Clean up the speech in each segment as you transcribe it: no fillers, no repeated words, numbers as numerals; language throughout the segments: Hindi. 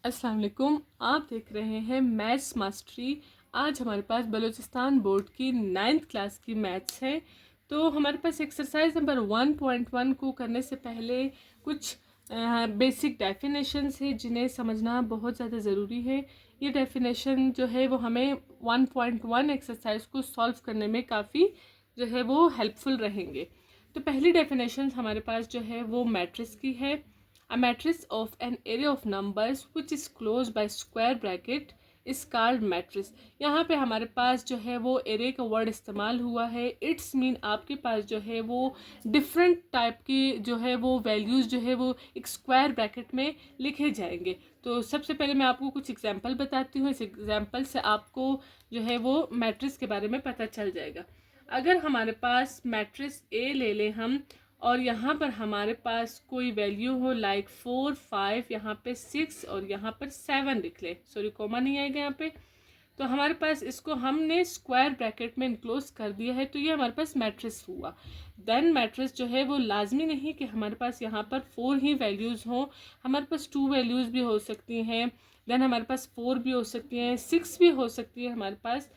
अस्सलाम वालेकुम। आप देख रहे हैं मैथ्स मास्टरी। आज हमारे पास बलूचिस्तान बोर्ड की 9th क्लास की मैथ्स है। तो हमारे पास एक्सरसाइज नंबर 1.1 को करने से पहले कुछ बेसिक डेफिनेशंस है जिन्हें समझना बहुत ज़्यादा ज़रूरी है। ये डेफिनेशन जो है वो हमें 1.1 एक्सरसाइज को सॉल्व करने में काफ़ी जो है वो हेल्पफुल रहेंगे। तो पहली डेफिनेशन हमारे पास जो है वो मैट्रिक्स की है। A matrix of an array of numbers which is closed by square bracket is called matrix। यहाँ पे हमारे पास जो है वो array का वर्ड इस्तेमाल हुआ है। इट्स मीन आपके पास जो है वो डिफरेंट टाइप की जो है वो वैल्यूज़ जो है वो एक स्क्वायर ब्रैकेट में लिखे जाएंगे। तो सबसे पहले मैं आपको कुछ एग्जांपल बताती हूँ। इस एग्जांपल से आपको जो है वो मैट्रिक्स के बारे में पता चल जाएगा। अगर हमारे पास मैट्रिक्स ए ले लें हम और यहाँ पर हमारे पास कोई वैल्यू हो लाइक 4, 5, यहाँ पे 6 और यहाँ पर 7 लिख ले, सॉरी कॉमा नहीं आएगा यहाँ पे। तो हमारे पास इसको हमने स्क्वायर ब्रैकेट में इनक्लोज कर दिया है, तो ये हमारे पास मैट्रिक्स हुआ। देन मैट्रिक्स जो है वो लाजमी नहीं कि हमारे पास यहाँ पर 4 ही वैल्यूज़ हों, हमारे पास 2 वैल्यूज़ भी हो सकती हैं। देन हमारे पास 4 भी हो सकती हैं, 6 भी हो सकती है हमारे पास।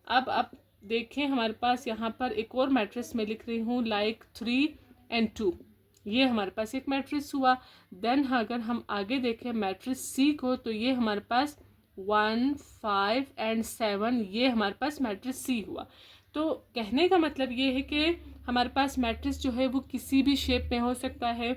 अब आप देखें हमारे पास यहाँ पर एक और मैट्रिक्स में लिख रही हूँ लाइक 3 and 2, ये हमारे पास एक मैट्रिक्स हुआ। देन अगर हम आगे देखें मैट्रिक्स सी को, तो ये हमारे पास 1, 5 and 7, ये हमारे पास मैट्रिक्स सी हुआ। तो कहने का मतलब ये है कि हमारे पास मैट्रिक्स जो है वो किसी भी शेप में हो सकता है।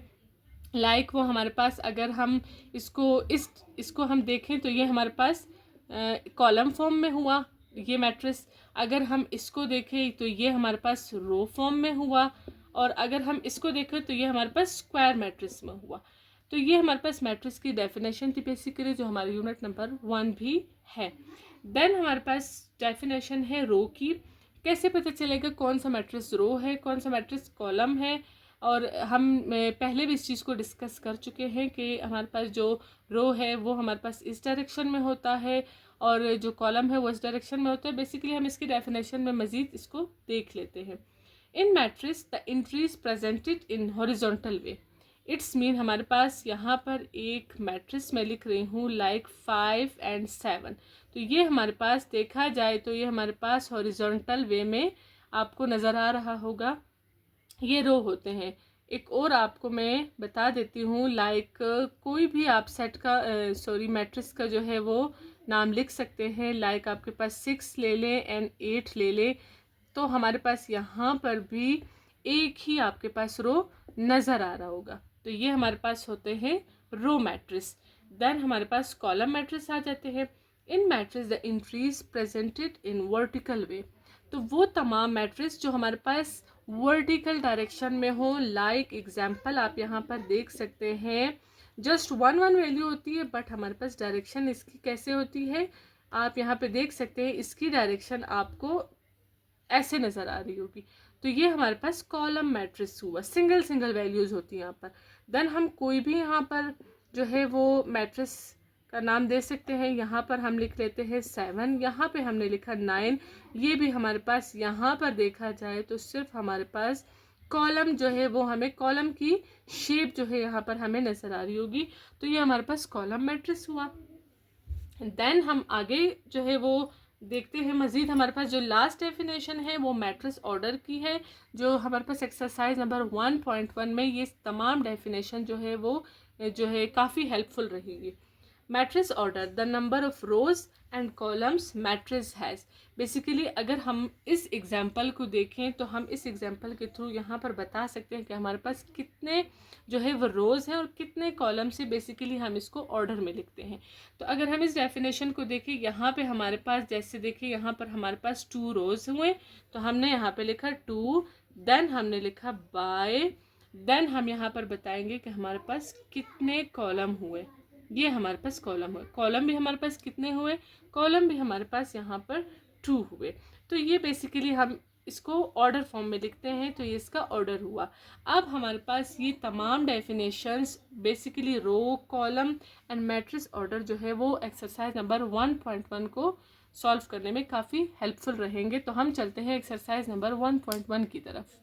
लाइक वो हमारे पास अगर हम इसको हम देखें तो ये हमारे पास कॉलम फॉर्म में हुआ ये मैट्रिक्स। अगर हम इसको देखें तो ये हमारे पास रो फॉर्म में हुआ, और अगर हम इसको देखें तो ये हमारे पास स्क्वायर मैट्रिक्स में हुआ। तो ये हमारे पास मैट्रिक्स की डेफिनेशन थी बेसिकली, जो हमारे यूनिट नंबर 1 भी है। देन हमारे पास डेफिनेशन है रो की। कैसे पता चलेगा कौन सा मैट्रिक्स रो है, कौन सा मैट्रिक्स कॉलम है। और हम पहले भी इस चीज़ को डिस्कस कर चुके हैं कि हमारे पास जो रो है वो हमारे पास इस डायरेक्शन में होता है और जो कॉलम है वो इस डायरेक्शन में होता है। बेसिकली हम इसकी डेफिनेशन में मज़ीद इसको देख लेते हैं। In matrix the entries presented in horizontal way. It's mean हमारे पास यहाँ पर एक मैट्रिक्स मैं लिख रही हूँ लाइक 5 and 7। तो ये हमारे पास देखा जाए तो ये हमारे पास हॉरिजॉन्टल वे में आपको नज़र आ रहा होगा, ये रो होते हैं। एक और आपको मैं बता देती हूँ लाइक कोई भी आप सेट का मैट्रिक्स का जो है वो नाम लिख सकते हैं। लाइक आपके पास 6 ले लें एंड 8 ले लें, तो हमारे पास यहाँ पर भी एक ही आपके पास रो नज़र आ रहा होगा। तो ये हमारे पास होते हैं रो मैट्रिक्स। देन हमारे पास कॉलम मैट्रिक्स आ जाते हैं। In matrix the entries presented in vertical way. तो वो तमाम मैट्रिक्स जो हमारे पास वर्टिकल डायरेक्शन में हो, लाइक एग्जाम्पल आप यहाँ पर देख सकते हैं। जस्ट 1 वैल्यू होती है, बट हमारे पास डायरेक्शन इसकी कैसे होती है आप यहाँ पे देख सकते हैं। इसकी डायरेक्शन आपको ऐसे नज़र आ रही होगी। तो ये हमारे पास कॉलम मैट्रिक्स हुआ, सिंगल वैल्यूज़ होती है यहाँ पर। देन हम कोई भी यहाँ पर जो है वो मैट्रिक्स का नाम दे सकते हैं। यहाँ पर हम लिख लेते हैं 7, यहाँ पे हमने लिखा 9। ये भी हमारे पास यहाँ पर देखा जाए तो सिर्फ हमारे पास कॉलम जो है वो हमें कॉलम की शेप जो है यहाँ पर हमें नज़र आ रही होगी। तो ये हमारे पास कॉलम मैट्रिक्स हुआ। देन हम आगे जो है वो देखते हैं मज़ीद। हमारे पास जो लास्ट डेफिनेशन है वो मैट्रिक्स ऑर्डर की है, जो हमारे पास एक्सरसाइज नंबर 1.1 में ये तमाम डेफिनेशन जो है वो जो है काफ़ी हेल्पफुल रहेगी। Matrix order the number of rose and columns matrix has. Basically अगर हम इस एग्जांपल को देखें तो हम इस एग्जांपल के थ्रू यहाँ पर बता सकते हैं कि हमारे पास कितने जो है वो रोज़ हैं और कितने कॉलम से बेसिकली हम इसको ऑर्डर में लिखते हैं। तो अगर हम इस डेफिनेशन को देखें, यहाँ पे हमारे पास जैसे देखिए यहाँ पर हमारे पास 2 रोज़ हुए, तो हमने यहाँ पे लिखा 2, देन हमने लिखा बाय, देन हम यहाँ पर बताएंगे कि हमारे पास कितने कॉलम हुए। ये हमारे पास कॉलम हुए, कॉलम भी हमारे पास कितने हुए, कॉलम भी हमारे पास यहाँ पर 2 हुए। तो ये बेसिकली हम इसको ऑर्डर फॉर्म में लिखते हैं, तो ये इसका ऑर्डर हुआ। अब हमारे पास ये तमाम definitions basically row, column and matrix order जो है वो एक्सरसाइज नंबर 1.1 को सॉल्व करने में काफ़ी हेल्पफुल रहेंगे। तो हम चलते हैं एक्सरसाइज नंबर 1.1 की तरफ।